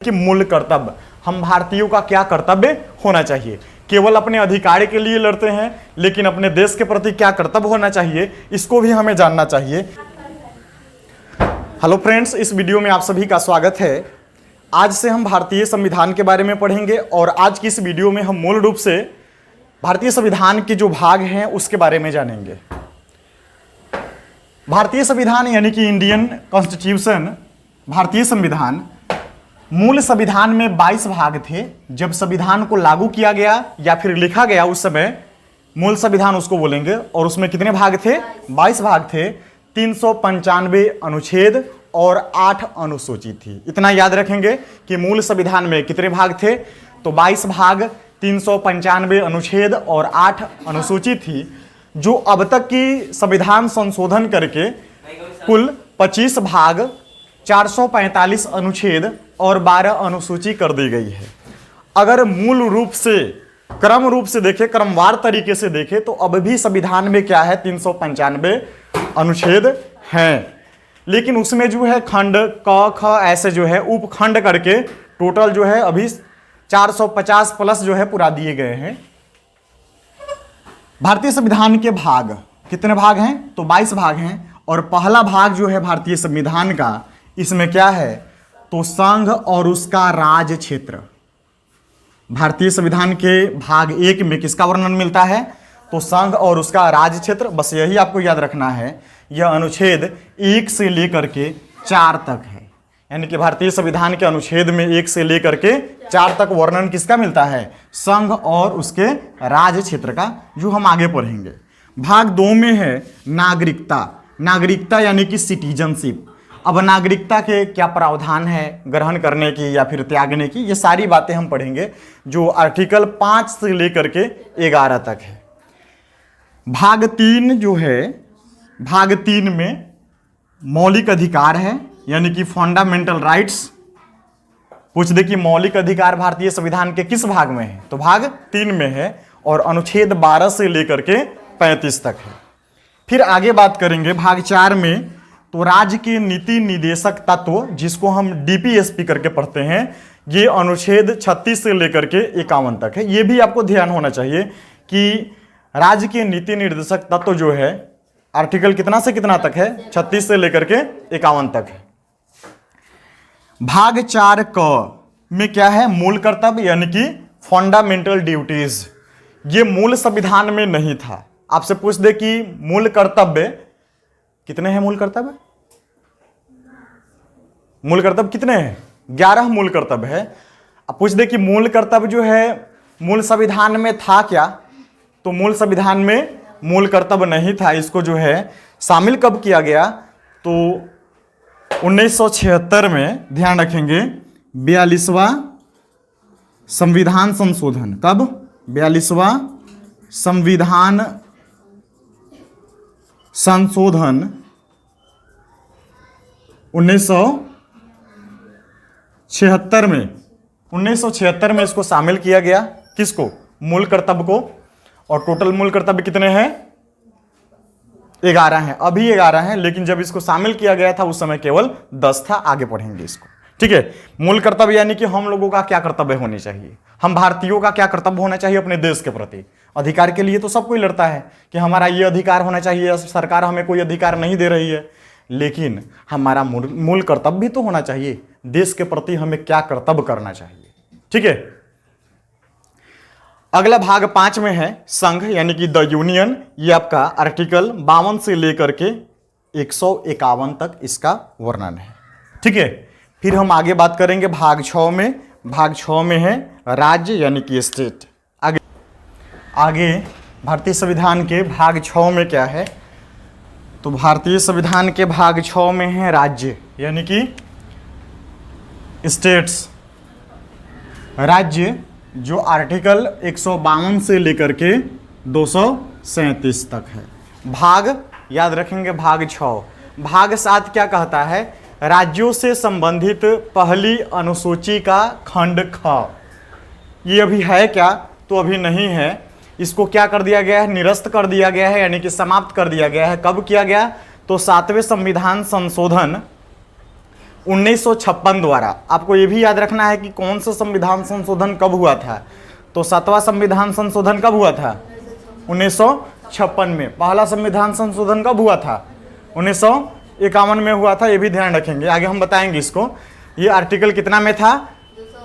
कि मूल कर्तव्य, हम भारतीयों का क्या कर्तव्य होना चाहिए। केवल अपने अधिकार के लिए लड़ते हैं, लेकिन अपने देश के प्रति क्या कर्तव्य होना चाहिए इसको भी हमें जानना चाहिए। हेलो फ्रेंड्स, इस वीडियो में आप सभी का स्वागत है। आज से हम भारतीय संविधान के बारे में पढ़ेंगे और आज की इस वीडियो में हम मूल रूप से भारतीय संविधान के जो भाग हैं उसके बारे में जानेंगे। भारतीय संविधान यानी कि इंडियन कॉन्स्टिट्यूशन, भारतीय संविधान, मूल संविधान में 22 भाग थे। जब संविधान को लागू किया गया या फिर लिखा गया उस समय मूल संविधान उसको बोलेंगे। और उसमें कितने भाग थे? 22 भाग थे। 395 अनुच्छेद और 8 अनुसूची थी। इतना याद रखेंगे कि मूल संविधान में कितने भाग थे, तो 22 भाग, 395 अनुच्छेद और 8 अनुसूची थी, जो अब तक की संविधान संशोधन करके कुल 25 भाग, 445 अनुच्छेद और 12 अनुसूची कर दी गई है। अगर मूल रूप से क्रम रूप से देखें, क्रमवार तरीके से देखें, तो अब भी संविधान में क्या है? 395 अनुच्छेद हैं, लेकिन उसमें जो है खंड क ख ऐसे जो है उपखंड करके टोटल जो है अभी 450 प्लस जो है पूरा दिए गए हैं। भारतीय संविधान के भाग कितने भाग हैं? तो 22 भाग हैं। और पहला भाग जो है भारतीय संविधान का, इसमें क्या है? तो संघ और उसका राज क्षेत्र। भारतीय संविधान के भाग 1 में किसका वर्णन मिलता है? तो संघ और उसका राज क्षेत्र। बस यही आपको याद रखना है। यह अनुच्छेद 1 से लेकर के 4 तक है, यानी कि भारतीय संविधान के अनुच्छेद में 1 से लेकर के 4 तक वर्णन किसका मिलता है? संघ और उसके राज क्षेत्र का, जो हम आगे पढ़ेंगे। भाग 2 में है नागरिकता। नागरिकता यानी कि सिटीजनशिप। अब नागरिकता के क्या प्रावधान है ग्रहण करने की या फिर त्यागने की, ये सारी बातें हम पढ़ेंगे, जो आर्टिकल 5 से लेकर के 11 तक है। भाग 3 जो है, भाग 3 में मौलिक अधिकार है, यानी कि फंडामेंटल राइट्स। पूछ दे कि मौलिक अधिकार भारतीय संविधान के किस भाग में है? तो भाग 3 में है और अनुच्छेद 12 से लेकर के 35 तक है। फिर आगे बात करेंगे भाग 4 में, तो राज्य के नीति निदेशक तत्व, जिसको हम डीपीएसपी करके पढ़ते हैं, ये अनुच्छेद 36 से लेकर के 51 तक है। ये भी आपको ध्यान होना चाहिए कि राज्य के नीति निर्देशक तत्व जो है आर्टिकल कितना से कितना तक है? 36 से लेकर के 51 तक है। भाग 4 क में क्या है? मूल कर्तव्य यानी कि फंडामेंटल ड्यूटीज। ये मूल संविधान में नहीं था। आपसे पूछ दे कि मूल कर्तव्य कितने हैं? मूल कर्तव्य कितने हैं? 11 मूल कर्तव्य है। अब पूछ दे कि मूल कर्तव्य जो है मूल संविधान में था क्या? तो मूल संविधान में मूल कर्तव्य नहीं था। इसको जो है शामिल कब किया गया? तो 1976 में, ध्यान रखेंगे, 42वां संविधान संशोधन। कब? 42वां संविधान संशोधन 1976 में। 1976 में इसको शामिल किया गया। किसको? मूल कर्तव्य को। और टोटल मूल कर्तव्य कितने हैं? 11 हैं। अभी 11 हैं, लेकिन जब इसको शामिल किया गया था उस समय केवल 10 था। आगे पढ़ेंगे इसको, ठीक है। मूल कर्तव्य यानी कि हम लोगों का क्या कर्तव्य होने चाहिए, हम भारतीयों का क्या कर्तव्य होना चाहिए अपने देश के प्रति। अधिकार के लिए तो सब कोई लड़ता है कि हमारा ये अधिकार होना चाहिए, सरकार हमें कोई अधिकार नहीं दे रही है, लेकिन हमारा मूल कर्तव्य भी तो होना चाहिए। देश के प्रति हमें क्या कर्तव्य करना चाहिए, ठीक है। अगला भाग 5 में है संघ यानी कि द यूनियन। ये आपका आर्टिकल 52 से लेकर के 151 तक इसका वर्णन है, ठीक है। फिर हम आगे बात करेंगे भाग 6 में। भाग 6 में है राज्य यानी कि स्टेट। आगे भारतीय संविधान के भाग 6 में क्या है? तो भारतीय संविधान के भाग 6 में है राज्य यानी कि स्टेट्स। राज्य जो आर्टिकल 152 से लेकर के 237 तक है। भाग याद रखेंगे, भाग 6। भाग 7 क्या कहता है? राज्यों से संबंधित पहली अनुसूची का खंड ख। ये अभी है क्या? तो अभी नहीं है। इसको क्या कर दिया गया है? निरस्त कर दिया गया है, यानी कि समाप्त कर दिया गया है। कब किया गया? तो 7वें संविधान संशोधन 1956 द्वारा। आपको ये भी याद रखना है कि कौन सा संविधान संशोधन कब हुआ था। तो 7वां संविधान संशोधन कब हुआ था? 1956 में। पहला संविधान संशोधन कब हुआ था? 1951 में हुआ था। ये भी ध्यान रखेंगे, आगे हम बताएंगे इसको। ये आर्टिकल कितना में था?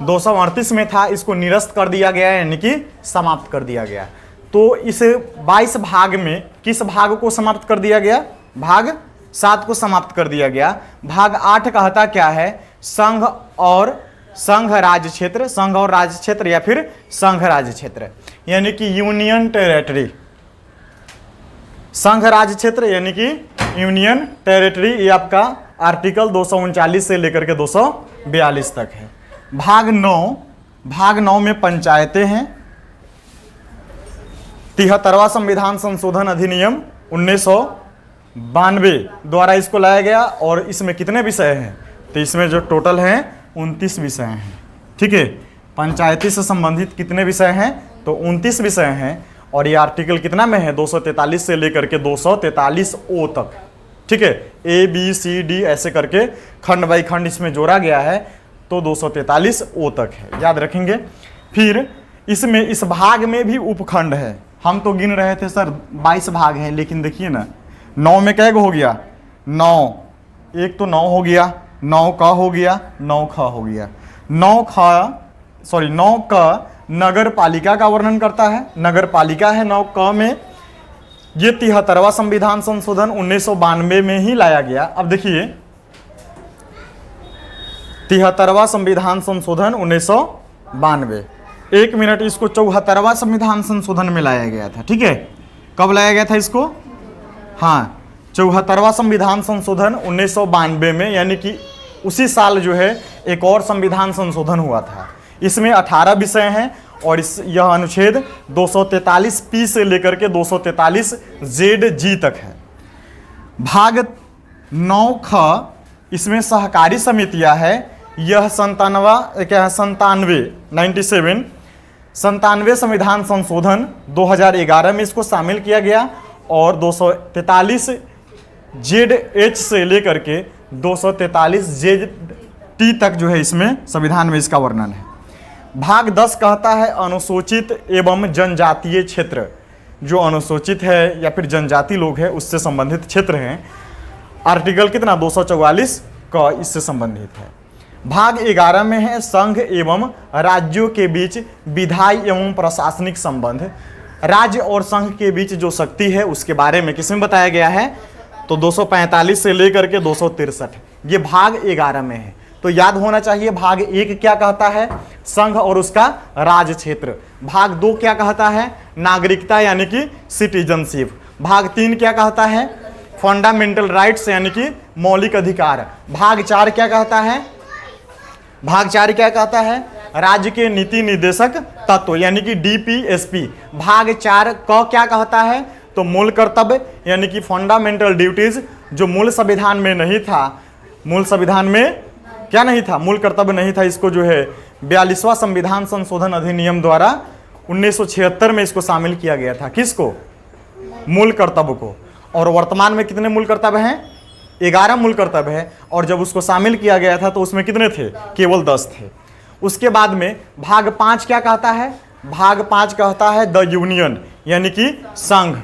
238 में था। इसको निरस्त कर दिया गया, यानी कि समाप्त कर दिया गया। तो इस 22 भाग में किस भाग को समाप्त कर दिया गया? भाग 7 को समाप्त कर दिया गया। भाग 8 कहता क्या है? संघ और संघ राज्य क्षेत्र, संघ और राज्य क्षेत्र या फिर संघ राज्य क्षेत्र, यानी कि यूनियन टेरिटरी। संघ राज्य क्षेत्र यानी कि यूनियन टेरिटरी, ये आपका आर्टिकल 239 से लेकर के 242 तक है। भाग 9 में पंचायतें हैं। 73वां संविधान संशोधन अधिनियम 1992 द्वारा इसको लाया गया। और इसमें कितने विषय हैं? तो इसमें जो टोटल हैं 29 विषय हैं। ठीक है, पंचायती से संबंधित कितने विषय हैं? तो 29 विषय हैं। और ये आर्टिकल कितना में है? 243 से लेकर के 243 ओ तक। ठीक है, ए बी सी डी ऐसे करके खंड बाई खंड इसमें जोड़ा गया है, तो 243 ओ तक है, याद रखेंगे। फिर इसमें इस भाग में भी उपखंड है। हम तो गिन रहे थे सर 22 भाग हैं, लेकिन देखिए ना 9 में कै गो हो गया? 9, एक तो 9 हो गया, 9 का हो गया, 9 ख हो गया। 9 क नगर पालिका का वर्णन करता है, नगर पालिका है 9 क में। ये 73वां संविधान संशोधन 1992 में ही लाया गया। अब देखिए 73वां संविधान संशोधन 1992, 1 मिनट, इसको 74वां संविधान संशोधन में लाया गया था। ठीक है, कब लाया गया था इसको? हाँ, 74वां संविधान संशोधन 1992 में, यानी कि उसी साल जो है एक और संविधान संशोधन हुआ था। इसमें 18 विषय हैं और यह अनुच्छेद 243 पी से लेकर के 243 जेड जी तक है। भाग 9 ख, इसमें सहकारी समितियां है। यह 97 संविधान संशोधन 2011 में इसको शामिल किया गया। और 243 जेड एच से लेकर के 243 जेड टी तक जो है इसमें संविधान में इसका वर्णन है। भाग 10 कहता है अनुसूचित एवं जनजातीय क्षेत्र। जो अनुसूचित है या फिर जनजाति लोग हैं उससे संबंधित क्षेत्र हैं। आर्टिकल कितना? 244 का इससे संबंधित है। भाग 11 में है संघ एवं राज्यों के बीच विधायी एवं प्रशासनिक संबंध। राज्य और संघ के बीच जो शक्ति है उसके बारे में किसमें बताया गया है? तो 245 से लेकर के 263, ये भाग 11 में है। तो याद होना चाहिए। भाग 1 क्या कहता है? संघ और उसका राज्य क्षेत्र। भाग 2 क्या कहता है? नागरिकता यानी कि सिटीजनशिप। भाग 3 क्या कहता है? फंडामेंटल राइट्स यानी कि मौलिक अधिकार। भाग 4 क्या कहता है? भाग 4 क्या कहता है? राज्य के नीति निर्देशक तत्व यानी कि डीपीएसपी। भाग 4 क क्या कहता है? तो मूल कर्तव्य यानी कि फंडामेंटल ड्यूटीज, जो मूल संविधान में नहीं था। मूल संविधान में क्या नहीं था? मूल कर्तव्य नहीं था। इसको जो है 42वां संविधान संशोधन अधिनियम द्वारा 1976 में इसको शामिल किया गया था। किसको? मूल कर्तव्य को। और वर्तमान में कितने मूल कर्तव्य हैं? 11 मूल कर्तव्य है। और जब उसको शामिल किया गया था तो उसमें कितने थे? केवल 10 थे। उसके बाद में भाग 5 क्या कहता है? भाग 5 कहता है द यूनियन यानी कि संघ।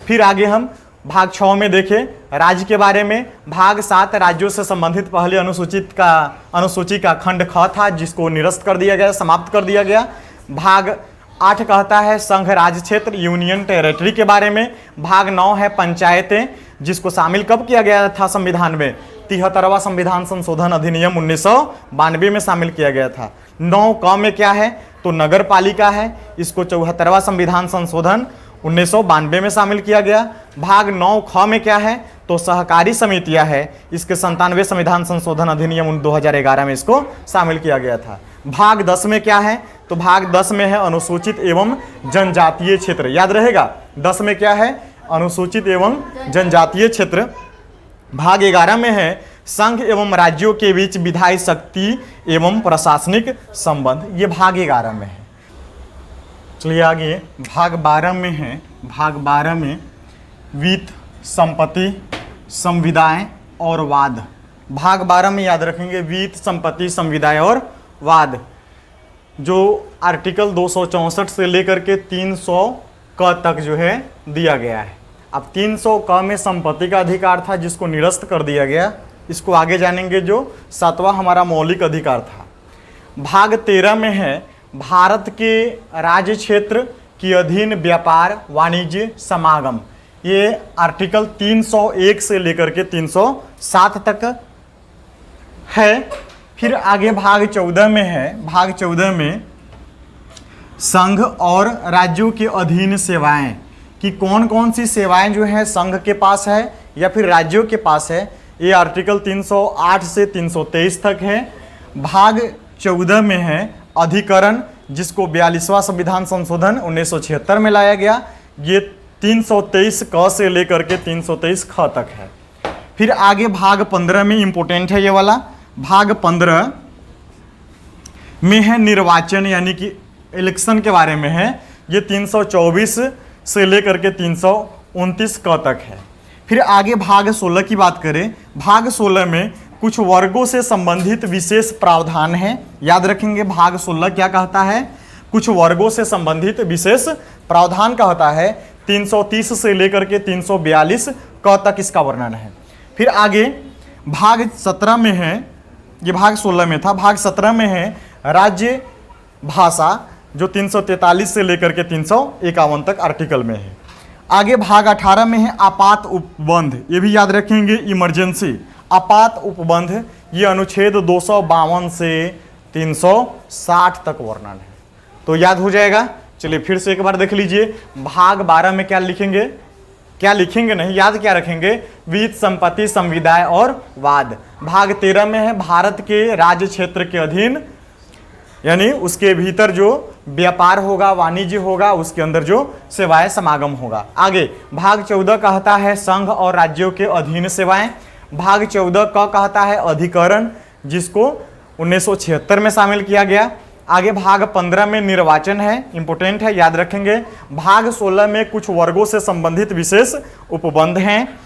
फिर आगे हम भाग 6 में देखें राज्य के बारे में। भाग 7 राज्यों से संबंधित पहले अनुसूची का खंड ख था, जिसको निरस्त कर दिया गया, समाप्त कर दिया गया। भाग 8 कहता है संघ राज्य क्षेत्र यूनियन टेरिटरी के बारे में। भाग 9 है पंचायतें, जिसको शामिल कब किया गया था संविधान में? 73वां संविधान संशोधन अधिनियम 1992 में शामिल किया गया था। 9 क में क्या है? तो नगर पालिका है। इसको 74वां संविधान संशोधन 1992 में शामिल किया गया। भाग 9 ख में क्या है? तो सहकारी समितियां है। इसके 97वें संविधान संशोधन अधिनियम 2011 में इसको शामिल किया गया था। भाग 10 में क्या है? तो भाग 10 में है अनुसूचित एवं जनजातीय क्षेत्र। याद रहेगा 10 में क्या है? अनुसूचित एवं जनजातीय क्षेत्र। भाग 11 में है संघ एवं राज्यों के बीच विधायी शक्ति एवं प्रशासनिक संबंध। ये भाग 11 में है। चलिए आगे भाग 12 में है। भाग 12 में वित्त, संपत्ति, संविदाएं और वाद, भाग 12 में याद रखेंगे वित्त, संपत्ति, संविदाय और वाद, जो आर्टिकल 264 से लेकर के 300 क तक जो है दिया गया है। अब 300 क में संपत्ति का अधिकार था जिसको निरस्त कर दिया गया, इसको आगे जानेंगे, जो 7वां हमारा मौलिक अधिकार था। भाग 13 में है भारत के राज्य क्षेत्र के अधीन व्यापार, वाणिज्य, समागम, ये आर्टिकल 301 से लेकर के 307 तक है। फिर आगे भाग 14 में है, भाग 14 में संघ और राज्यों के अधीन सेवाएं, कि कौन कौन सी सेवाएं जो है संघ के पास है या फिर राज्यों के पास है, ये आर्टिकल 308 से 323 तक है। भाग 14 में है अधिकरण, जिसको 42वां संविधान संशोधन 1976 में लाया गया, ये 323 क से लेकर के 323 ख तक है। फिर आगे भाग 15 में इंपोर्टेंट है ये वाला, भाग 15 में है निर्वाचन यानी कि इलेक्शन के बारे में है, ये 324 से लेकर के 329 क तक है। फिर आगे भाग 16 की बात करें, भाग 16 में कुछ वर्गों से संबंधित विशेष प्रावधान है। याद रखेंगे भाग 16 क्या कहता है, कुछ वर्गों से संबंधित विशेष प्रावधान कहता है। 330 से लेकर के 342 क तक इसका वर्णन है। फिर आगे भाग 17 में है, ये भाग 16 में था, भाग 17 में है राज्य भाषा, जो 343 से लेकर के 351 तक आर्टिकल में है। आगे भाग 18 में है आपात उपबंध, ये भी याद रखेंगे, इमरजेंसी आपात उपबंध, ये अनुच्छेद 252 से 360 तक वर्णन है, तो याद हो जाएगा। चलिए फिर से एक बार देख लीजिए, भाग 12 में क्या लिखेंगे, क्या लिखेंगे नहीं, याद क्या रखेंगे, वित्त, संपत्ति, संविदाय और वाद। भाग 13 में है भारत के राज्य क्षेत्र के अधीन, यानी उसके भीतर जो व्यापार होगा, वाणिज्य होगा, उसके अंदर जो सेवाएं समागम होगा। आगे भाग 14 कहता है संघ और राज्यों के अधीन सेवाएं। भाग 14 का कहता है अधिकरण, जिसको 1976 में शामिल किया गया। आगे भाग 15 में निर्वाचन है, इंपोर्टेंट है, याद रखेंगे। भाग 16 में कुछ वर्गों से संबंधित विशेष उपबंध हैं,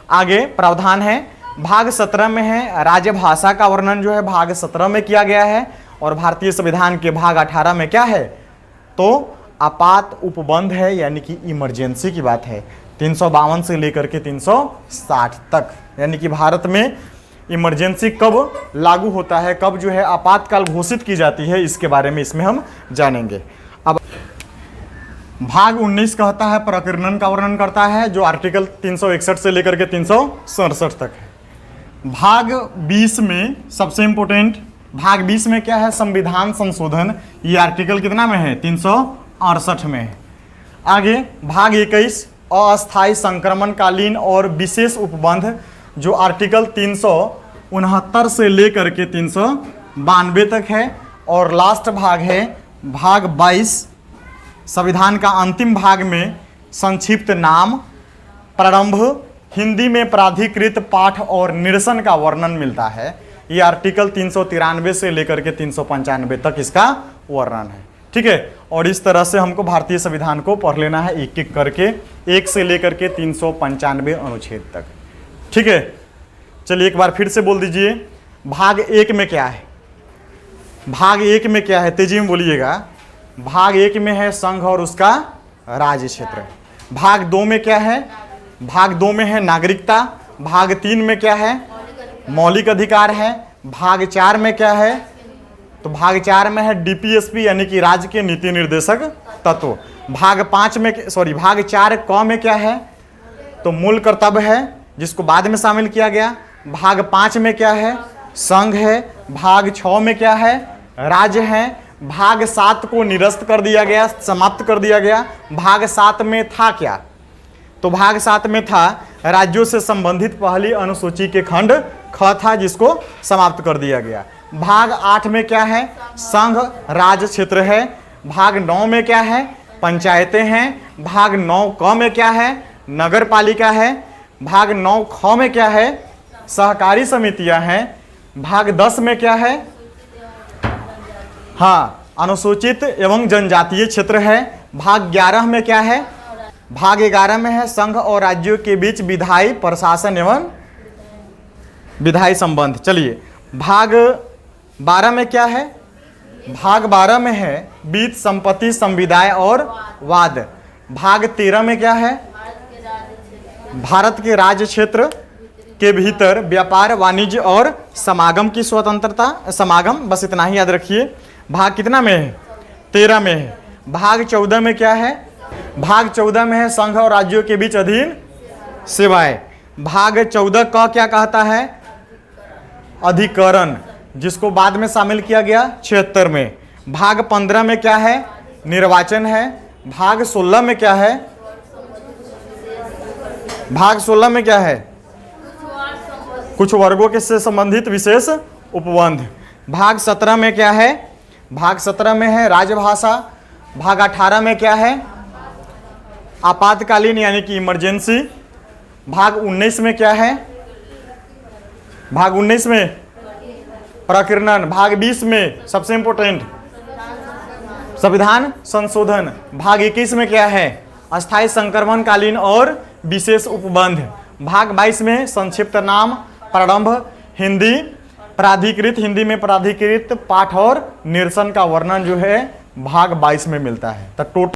आगे प्रावधान है। भाग 17 में है राजभाषा का वर्णन जो है भाग 17 में किया गया है। और भारतीय संविधान के भाग 18 में क्या है, तो आपात उपबंध है, यानी कि इमरजेंसी की बात है, 352 से लेकर के 360 तक, यानी कि भारत में इमरजेंसी कब लागू होता है, कब जो है आपातकाल घोषित की जाती है, इसके बारे में इसमें हम जानेंगे। अब भाग 19 कहता है प्रकीर्णन का वर्णन करता है, जो आर्टिकल 361 से लेकर के 367 तक है। भाग 20 में सबसे इंपोर्टेंट, भाग 20 में क्या है, संविधान संशोधन, ये आर्टिकल कितना में है, 368 में है। आगे भाग 21 अस्थायी संक्रमणकालीन और विशेष उपबंध, जो आर्टिकल 369 से लेकर के 392 तक है। और लास्ट भाग है भाग 22, संविधान का अंतिम भाग में संक्षिप्त नाम, प्रारंभ, हिंदी में प्राधिकृत पाठ और निरसन का वर्णन मिलता है। ये आर्टिकल 393 से लेकर के 395 तक इसका वर्णन है, ठीक है। और इस तरह से हमको भारतीय संविधान को पढ़ लेना है एक एक करके, 1 से लेकर के 395 अनुच्छेद तक, ठीक है। चलिए एक बार फिर से बोल दीजिए, भाग 1 में क्या है, भाग 1 में क्या है, तेजी में बोलिएगा। भाग 1 में है संघ और उसका राज्य क्षेत्र। भाग 2 में क्या है, भाग 2 में है नागरिकता। भाग 3 में क्या है, मौलिक अधिकार है। भाग 4 में क्या है, तो भाग 4 में है डीपीएसपी, यानी कि राज्य के नीति निर्देशक तत्व। भाग 5 में, सॉरी भाग 4 क में क्या है, तो मूल कर्तव्य है, जिसको बाद में शामिल किया गया। भाग 5 में क्या है, संघ है। भाग 6 में क्या है, राज्य है। भाग 7 को निरस्त कर दिया गया, समाप्त कर दिया गया। भाग 7 में था क्या, तो भाग 7 में था राज्यों से संबंधित पहली अनुसूची के खंड ख था, जिसको समाप्त कर दिया गया। भाग 8 में क्या है, संघ राज्य क्षेत्र है। भाग 9 में क्या है, पंचायतें हैं। भाग 9 क में क्या है, नगर पालिका है। भाग 9 ख में क्या है, सहकारी समितियां हैं। भाग 10 में क्या है, हाँ, अनुसूचित एवं जनजातीय क्षेत्र है। भाग 11 में क्या है, भाग 11 में है संघ और राज्यों के बीच विधायी, प्रशासन एवं विधायी संबंध। चलिए भाग 12 में क्या है? भाग 12 में है बीत, संपत्ति, संविदाय और वाद। भाग 13 में क्या है? भारत के राज्य क्षेत्र के भीतर व्यापार, वाणिज्य और समागम की स्वतंत्रता, समागम, बस इतना ही याद रखिए। भाग कितना में है? 13 में है। भाग 14 में क्या है? भाग 14 में है संघ और राज्यों के बीच अधीन सेवाएं। भाग 14 का क्या कहता है? अधिकरण, जिसको बाद में शामिल किया गया 76 में। भाग 15 में क्या है? निर्वाचन है। भाग 16 में क्या है? भाग 16 में क्या है? कुछ वर्गों के से संबंधित विशेष उपबंध। भाग 17 में क्या है? भाग 17 में है राजभाषा। भाग 18 में क्या है? आपातकालीन यानी कि इमरजेंसी। भाग 19 में क्या है? भाग 19 में प्रकीर्णन। भाग 20 में सबसे इंपॉर्टेंट संविधान संशोधन। भाग 21 में क्या है? अस्थायी संक्रमणकालीन और विशेष उपबंध। भाग 22 में संक्षिप्त नाम, प्रारंभ, हिंदी प्राधिकृत, हिंदी में प्राधिकृत पाठ और निरसन का वर्णन जो है भाग 22 में मिलता है। तो टोटल